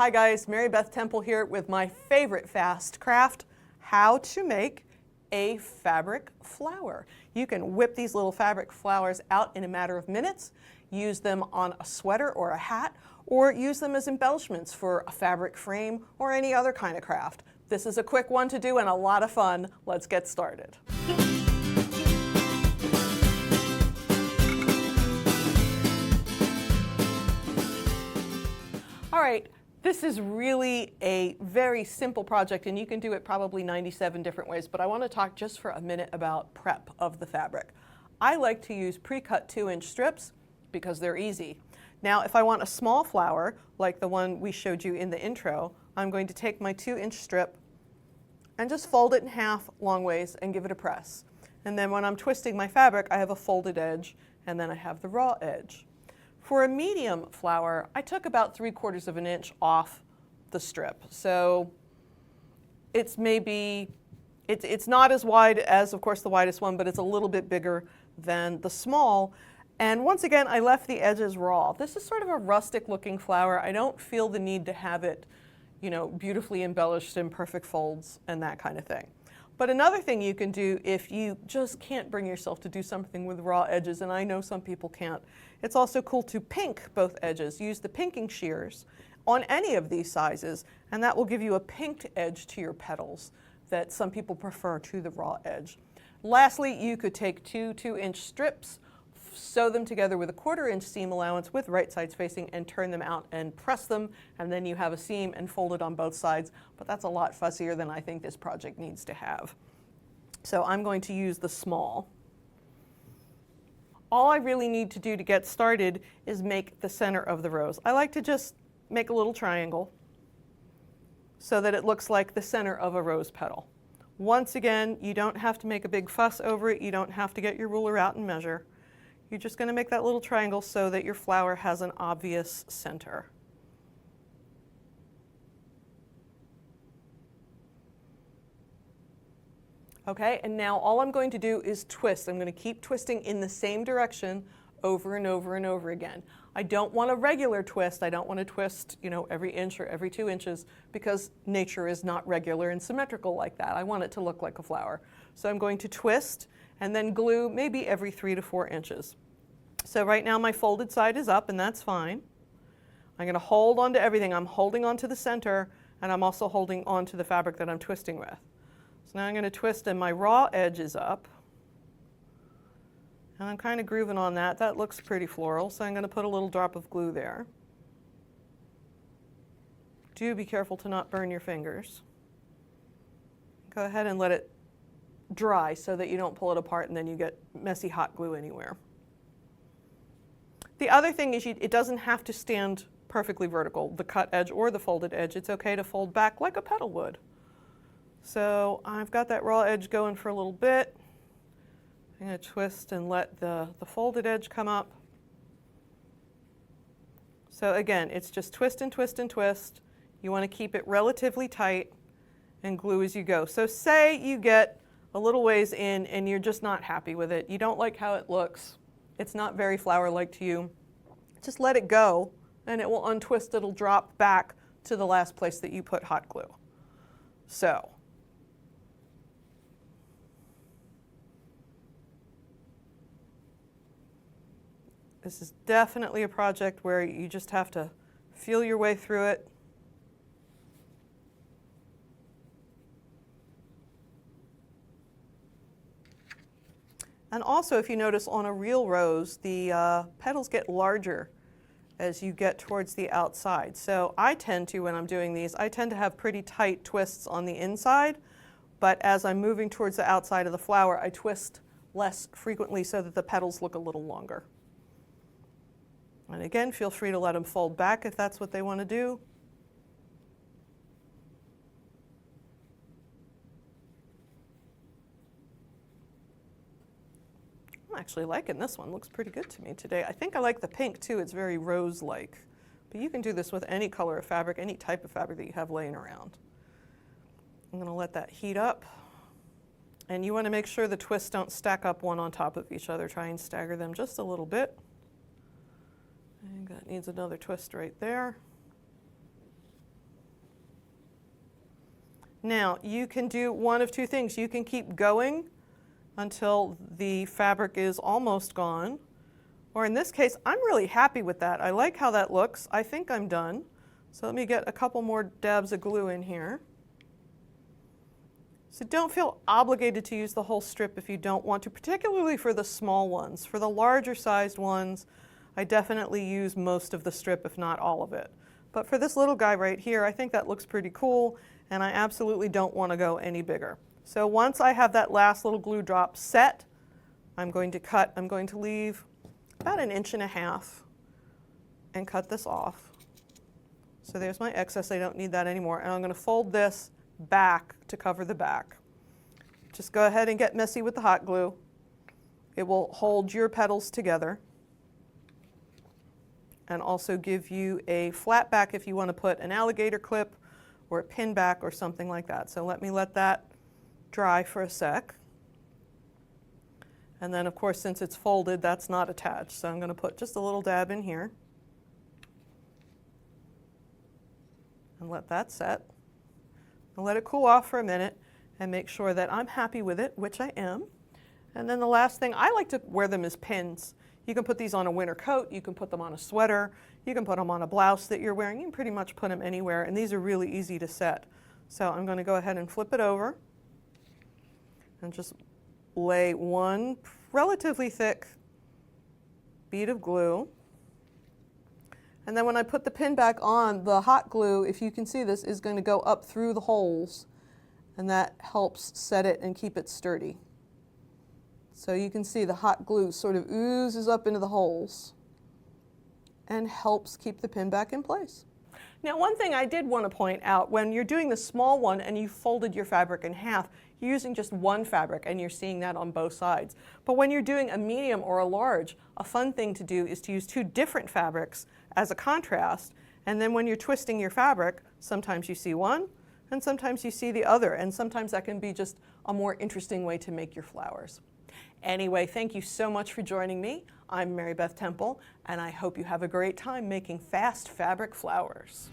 Hi guys, Mary Beth Temple here with my favorite fast craft, how to make a fabric flower. You can whip these little fabric flowers out in a matter of minutes, use them on a sweater or a hat, or use them as embellishments for a fabric frame or any other kind of craft. This is a quick one to do and a lot of fun. Let's get started. All right. This is really a very simple project, and you can do it probably 97 different ways, but I want to talk just for a minute about prep of the fabric. I like to use pre-cut 2-inch strips because they're easy. Now, if I want a small flower, like the one we showed you in the intro, I'm going to take my 2-inch strip and just fold it in half long ways and give it a press. And then when I'm twisting my fabric, I have a folded edge, and then I have the raw edge. For a medium flower, I took about 3/4 of an inch off the strip. So it's not as wide as, of course, the widest one, but it's a little bit bigger than the small. And once again, I left the edges raw. This is sort of a rustic looking flower. I don't feel the need to have it, beautifully embellished in perfect folds and that kind of thing. But another thing you can do if you just can't bring yourself to do something with raw edges, and I know some people can't, it's also cool to pink both edges. Use the pinking shears on any of these sizes, and that will give you a pinked edge to your petals that some people prefer to the raw edge. Lastly, you could take 2 2-inch strips, sew them together with a 1/4 inch seam allowance with right sides facing, and turn them out and press them, and then you have a seam and fold it on both sides, but that's a lot fussier than I think this project needs to have. So I'm going to use the small. All I really need to do to get started is make the center of the rose. I like to just make a little triangle so that it looks like the center of a rose petal. Once again, you don't have to make a big fuss over it. You don't have to get your ruler out and measure. You're just going to make that little triangle so that your flower has an obvious center. Okay, and now all I'm going to do is twist. I'm going to keep twisting in the same direction over and over and over again. I don't want a regular twist. I don't want to twist, every inch or every 2 inches, because nature is not regular and symmetrical like that. I want it to look like a flower. So I'm going to twist and then glue maybe every 3 to 4 inches. So right now my folded side is up, and that's fine. I'm going to hold on to everything. I'm holding on to the center, and I'm also holding on to the fabric that I'm twisting with. So now I'm going to twist, and my raw edge is up. And I'm kind of grooving on that. That looks pretty floral, so I'm going to put a little drop of glue there. Do be careful to not burn your fingers. Go ahead and let it dry so that you don't pull it apart and then you get messy hot glue anywhere. The other thing is it doesn't have to stand perfectly vertical, the cut edge or the folded edge. It's okay to fold back like a petal would. So I've got that raw edge going for a little bit. I'm going to twist and let the folded edge come up. So again, it's just twist and twist and twist. You want to keep it relatively tight and glue as you go. So say you get a little ways in and you're just not happy with it. You don't like how it looks. It's not very flower-like to you. Just let it go and it will untwist. It'll drop back to the last place that you put hot glue. So this is definitely a project where you just have to feel your way through it. And also, if you notice on a real rose, the petals get larger as you get towards the outside. So I tend to, when I'm doing these, I tend to have pretty tight twists on the inside, but as I'm moving towards the outside of the flower, I twist less frequently so that the petals look a little longer. And again, feel free to let them fold back if that's what they want to do. I'm actually liking this one. Looks pretty good to me today. I think I like the pink too. It's very rose-like. But you can do this with any color of fabric, any type of fabric that you have laying around. I'm going to let that heat up. And you want to make sure the twists don't stack up one on top of each other. Try and stagger them just a little bit. And that needs another twist right there. Now, you can do one of two things. You can keep going until the fabric is almost gone, or in this case, I'm really happy with that. I like how that looks. I think I'm done. So let me get a couple more dabs of glue in here. So don't feel obligated to use the whole strip if you don't want to, particularly for the small ones. For the larger sized ones, I definitely use most of the strip, if not all of it. But for this little guy right here, I think that looks pretty cool, and I absolutely don't want to go any bigger. So once I have that last little glue drop set, I'm going to leave about 1.5 inches and cut this off. So there's my excess, I don't need that anymore. And I'm going to fold this back to cover the back. Just go ahead and get messy with the hot glue. It will hold your petals together and also give you a flat back if you want to put an alligator clip or a pin back or something like that. So let me let that dry for a sec. And then of course, since it's folded, that's not attached. So I'm going to put just a little dab in here and let that set. I'll let it cool off for a minute and make sure that I'm happy with it, which I am. And then the last thing, I like to wear them as pins. You can put these on a winter coat, you can put them on a sweater, you can put them on a blouse that you're wearing, you can pretty much put them anywhere, and these are really easy to set. So I'm going to go ahead and flip it over and just lay one relatively thick bead of glue. And then when I put the pin back on, the hot glue, if you can see this, is going to go up through the holes, and that helps set it and keep it sturdy. So you can see the hot glue sort of oozes up into the holes and helps keep the pin back in place. Now, one thing I did want to point out, when you're doing the small one and you folded your fabric in half, you're using just one fabric and you're seeing that on both sides. But when you're doing a medium or a large, a fun thing to do is to use two different fabrics as a contrast, and then when you're twisting your fabric, sometimes you see one and sometimes you see the other, and sometimes that can be just a more interesting way to make your flowers. Anyway, thank you so much for joining me. I'm Mary Beth Temple, and I hope you have a great time making fast fabric flowers.